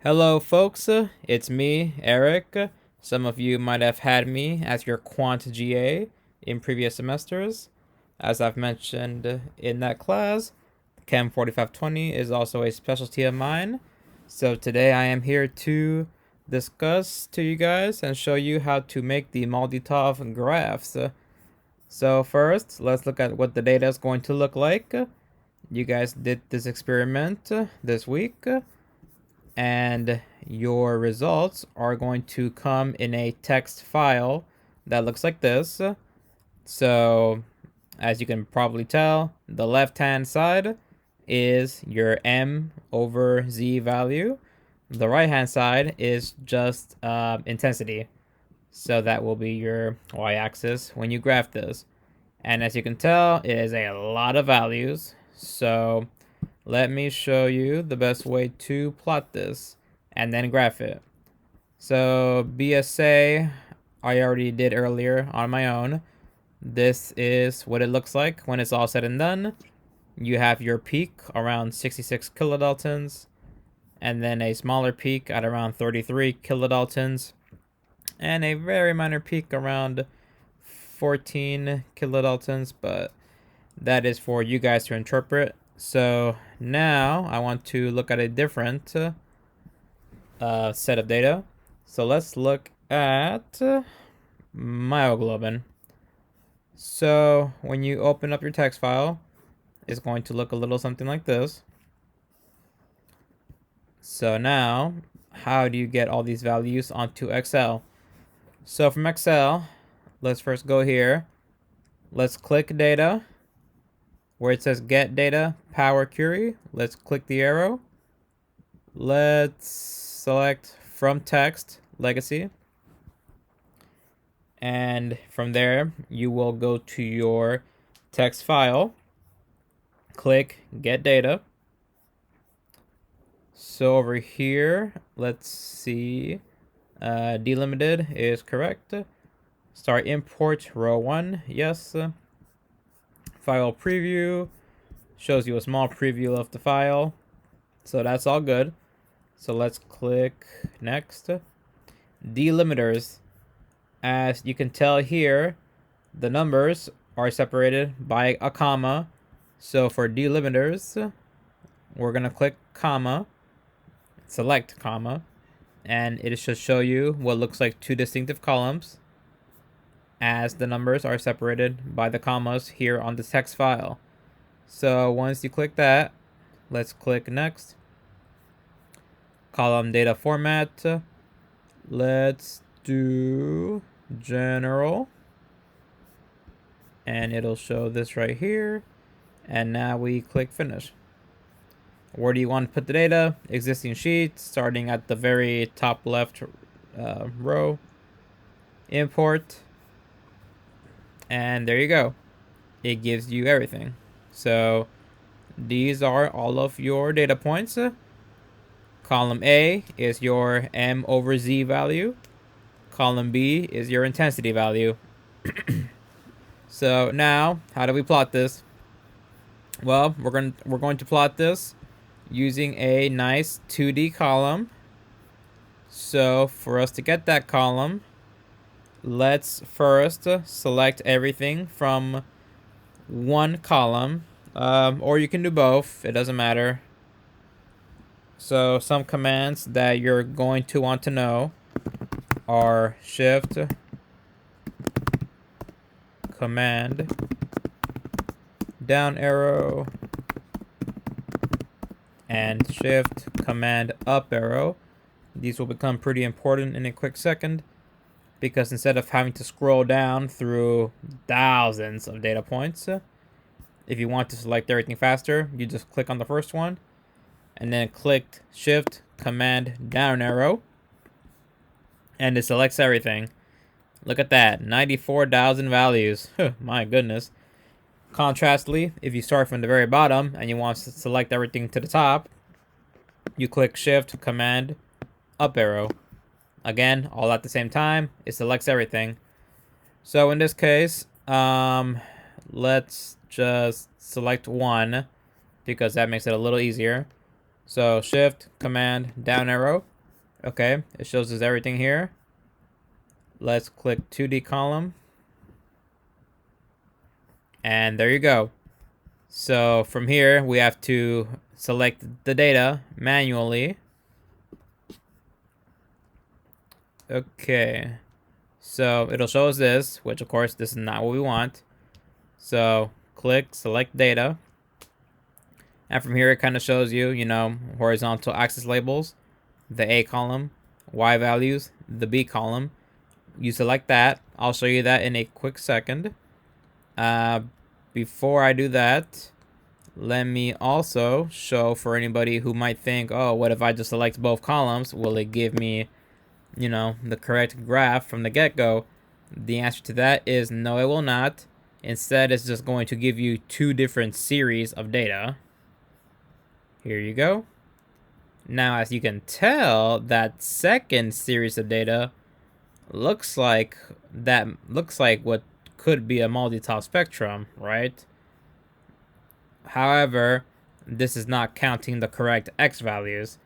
Hello, folks. It's me, Eric. Some of you might have had me as your quant GA in previous semesters. As I've mentioned in that class, CHEM 4520 is also a specialty of mine. So today I am here to discuss to you guys and show you how to make the MALDI-TOF graphs. So first, let's look at what the data is going to look like. You guys did this experiment this week, and your results are going to come in a text file that looks like this. So as you can probably tell, the left hand side is your M over Z value. The right hand side is just intensity. So that will be your y-axis when you graph this. And as you can tell, it is a lot of values. So let me show you the best way to plot this and then graph it. So BSA, I already did earlier on my own. This is what it looks like when it's all said and done. You have your peak around 66 kilodaltons, and then a smaller peak at around 33 kilodaltons, and a very minor peak around 14 kilodaltons, but that is for you guys to interpret. So now I want to look at a different set of data. So let's look at myoglobin. So when you open up your text file, it's going to look a little something like this. So now, how do you get all these values onto Excel? So from Excel, let's first go here. Let's click data. Where it says get data, power query, let's click the arrow. Let's select from text, legacy. And from there, you will go to your text file, click get data. So over here, let's see, delimited is correct. Start import row 1, yes. File preview shows you a small preview of the file, so that's all good. So let's click next. Delimiters, as you can tell here, the numbers are separated by a comma. So for delimiters, we're gonna click comma, select comma, and it should show you what looks like two distinctive columns as the numbers are separated by the commas here on the text file. So once you click that, let's click next. Column data format, let's do general, and it'll show this right here. And now we click finish. Where do you want to put the data? Existing sheet, starting at the very top left row. Import. And there you go. It gives you everything. So these are all of your data points. Column A is your M over Z value. Column B is your intensity value. So now, how do we plot this? Well, we're going to plot this using a nice 2D column. So for us to get that column, let's first select everything from one column, or you can do both, it doesn't matter. So some commands that you're going to want to know are shift command down arrow and shift command up arrow. These will become pretty important in a quick second, because instead of having to scroll down through thousands of data points, if you want to select everything faster, you just click on the first one and then click shift command down arrow, and it selects everything. Look at that, 94,000 values. My goodness. Contrastly, if you start from the very bottom and you want to select everything to the top, you click shift command up arrow. Again, all at the same time, it selects everything. So in this case, let's just select one, because that makes it a little easier. So shift, command, down arrow. Okay, it shows us everything here. Let's click 2D column. And there you go. So from here, we have to select the data manually. Okay. So it'll show us this, which of course this is not what we want. So click select data. And from here, it kind of shows you, horizontal axis labels, the A column, Y values, the B column. You select that. I'll show you that in a quick second. Before I do that, let me also show for anybody who might think, oh, what if I just select both columns? Will it give me, the correct graph from the get-go? The answer to that is no, it will not. Instead, it's just going to give you two different series of data. Here you go. Now, as you can tell, that second series of data looks like what could be a MALDI-TOF spectrum, right? However, this is not counting the correct X values,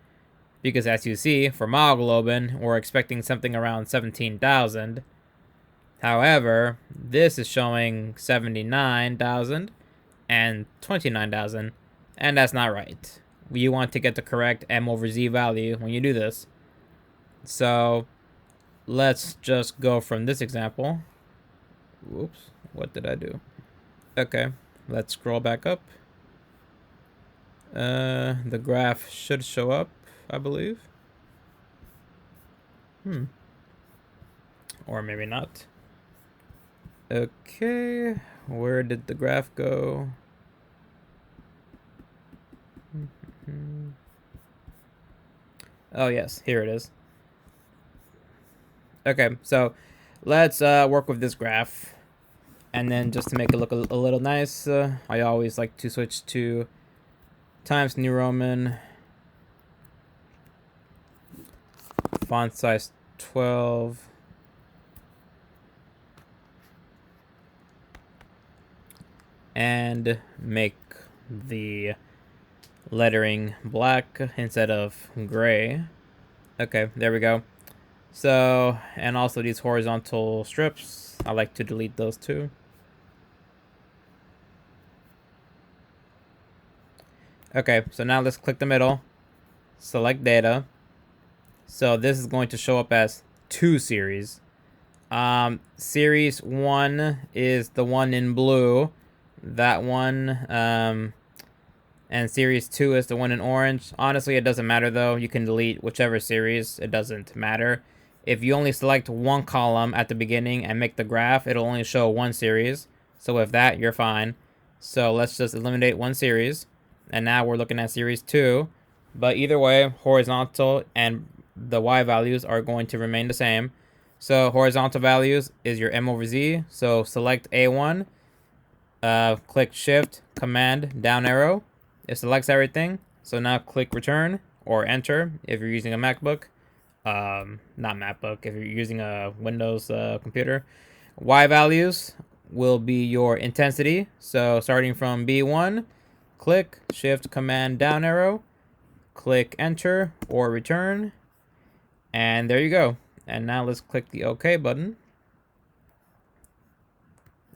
because as you see, for myoglobin, we're expecting something around 17,000. However, this is showing 79,000 and 29,000, and that's not right. You want to get the correct M over Z value when you do this. So let's just go from this example. Whoops, what did I do? Okay, let's scroll back up. The graph should show up, I believe. Or maybe not. Okay, where did the graph go? Oh yes, here it is. Okay, so let's work with this graph. And then just to make it look a little nice, I always like to switch to Times New Roman, font size 12, and make the lettering black instead of gray. Okay, there we go. So, and also these horizontal strips, I like to delete those too. Okay, so now let's click the middle, select data. So this is going to show up as two series. Series 1 is the one in blue, that one, and series 2 is the one in orange. Honestly, it doesn't matter though. You can delete whichever series, it doesn't matter. If you only select one column at the beginning and make the graph, it'll only show one series. So with that, you're fine. So let's just eliminate one series. And now we're looking at series 2. But either way, horizontal and the Y values are going to remain the same. So horizontal values is your M over Z. So select A1, click Shift, Command, down arrow. It selects everything. So now click Return or Enter if you're using a MacBook. Not MacBook, if you're using a Windows computer. Y values will be your intensity. So starting from B1, click Shift, Command, down arrow. Click Enter or Return. And there you go. And now let's click the OK button.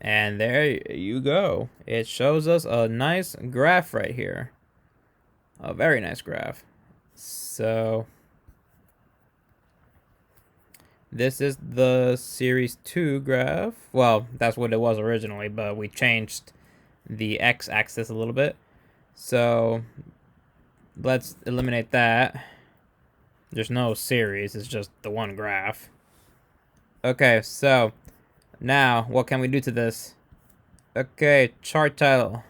And there you go. It shows us a nice graph right here. A very nice graph. So this is the Series 2 graph. Well, that's what it was originally, but we changed the x-axis a little bit. So let's eliminate that. There's no series, it's just the one graph. Okay, so now what can we do to this? Okay, chart title.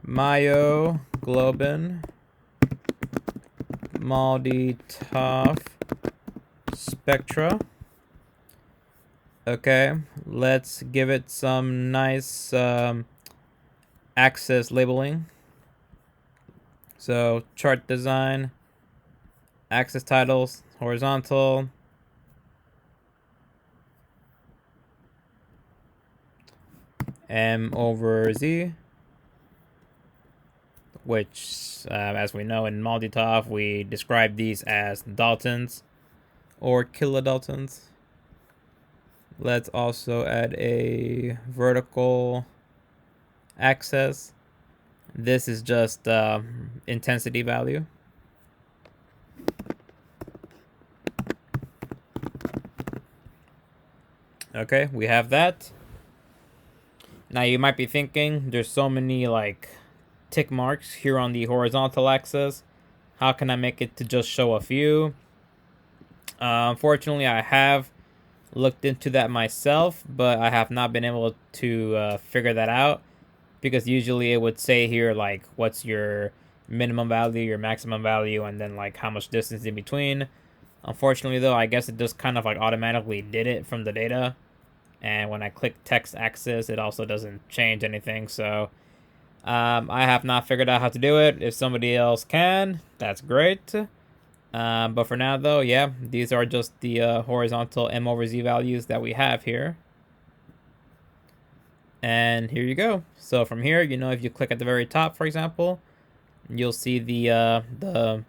Myoglobin MALDI-TOF spectra. Okay, let's give it some nice axis labeling. So chart design, axis titles, horizontal, M over Z, which, as we know in MALDI-TOF, we describe these as Daltons or kilodaltons. Let's also add a vertical axis. This is just intensity value. Okay, we have that. Now you might be thinking, there's so many like tick marks here on the horizontal axis. How can I make it to just show a few? Unfortunately, I have looked into that myself, but I have not been able to figure that out, because usually it would say here like what's your minimum value, your maximum value, and then like how much distance in between. Unfortunately though, I guess it just kind of like automatically did it from the data, and when I click text axis it also doesn't change anything. So I have not figured out how to do it. If somebody else can, that's great. But for now though, yeah, these are just the horizontal M over Z values that we have here. And here you go. So from here, you know, if you click at the very top, for example, you'll see the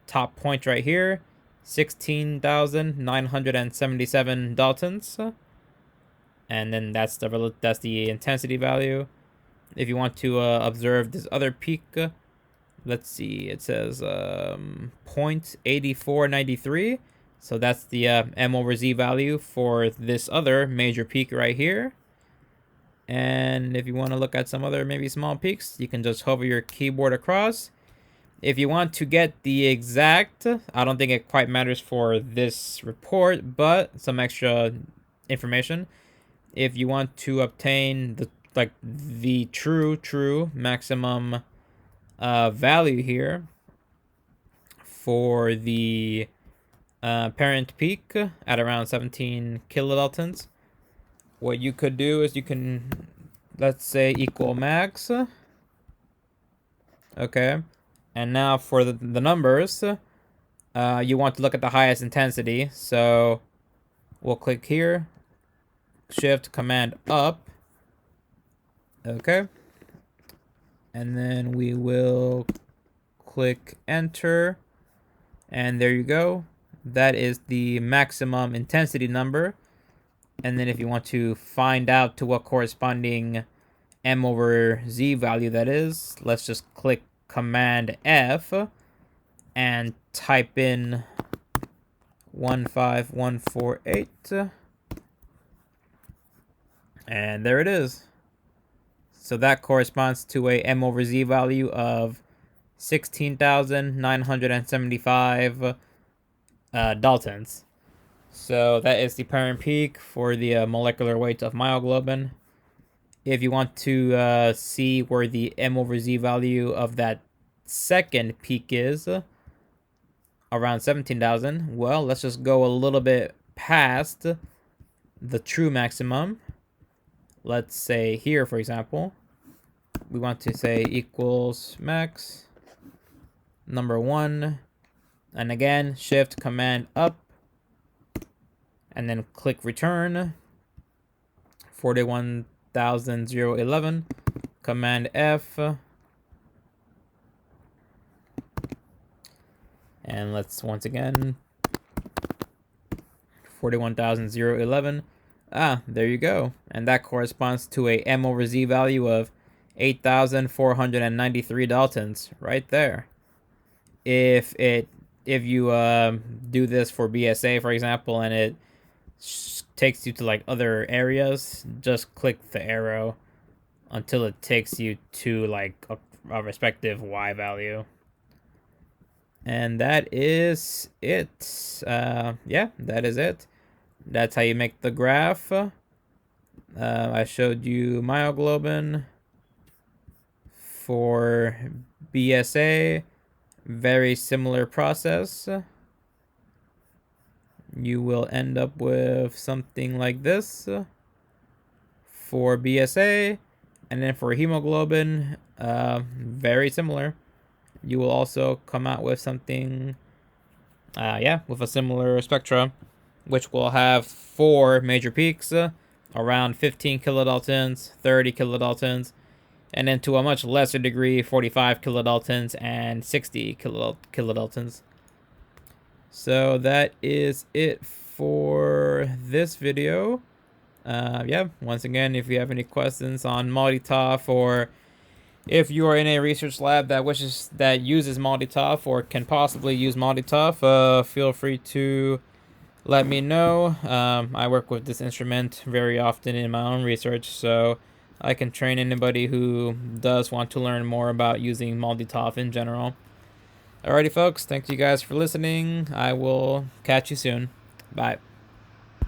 top point right here, 16,977 Daltons. And then that's the intensity value. If you want to observe this other peak, let's see, it says 0.8493. So that's the M over Z value for this other major peak right here. And if you want to look at some other maybe small peaks, you can just hover your keyboard across. If you want to get the exact, I don't think it quite matters for this report, but some extra information. If you want to obtain the true maximum value here for the parent peak at around 17 kilodaltons, what you could do is you can, let's say, equal max. Okay, and now for the numbers, you want to look at the highest intensity. So we'll click here, Shift Command up. Okay, and then we will click enter, and there you go. That is the maximum intensity number. And then if you want to find out to what corresponding M over Z value that is, let's just click Command F and type in 15148. And there it is. So that corresponds to a M over Z value of 16,975 Daltons. So that is the parent peak for the molecular weight of myoglobin. If you want to see where the M over Z value of that second peak is, around 17,000, well, let's just go a little bit past the true maximum. Let's say here, for example, we want to say equals max number 1, and again, Shift Command up, and then click return. 41,011, Command F, and let's once again 41,011. There you go, and that corresponds to a M over Z value of 8,493 Daltons right there. If you do this for BSA, for example, and it takes you to like other areas, just click the arrow until it takes you to like a respective Y value. And that is it. Yeah, that is it. That's how you make the graph. I showed you myoglobin. For BSA, very similar process. You will end up with something like this for BSA, and then for hemoglobin, very similar. You will also come out with something, with a similar spectra, which will have 4 major peaks, around 15 kilodaltons, 30 kilodaltons, and then to a much lesser degree, 45 kilodaltons and 60 kilodaltons. So that is it for this video. Yeah, once again, if you have any questions on MALDI-TOF, or if you are in a research lab that uses MALDI-TOF or can possibly use MALDI-TOF, feel free to let me know. I work with this instrument very often in my own research, so I can train anybody who does want to learn more about using MALDI-TOF in general. Alrighty, folks, thank you guys for listening. I will catch you soon. Bye.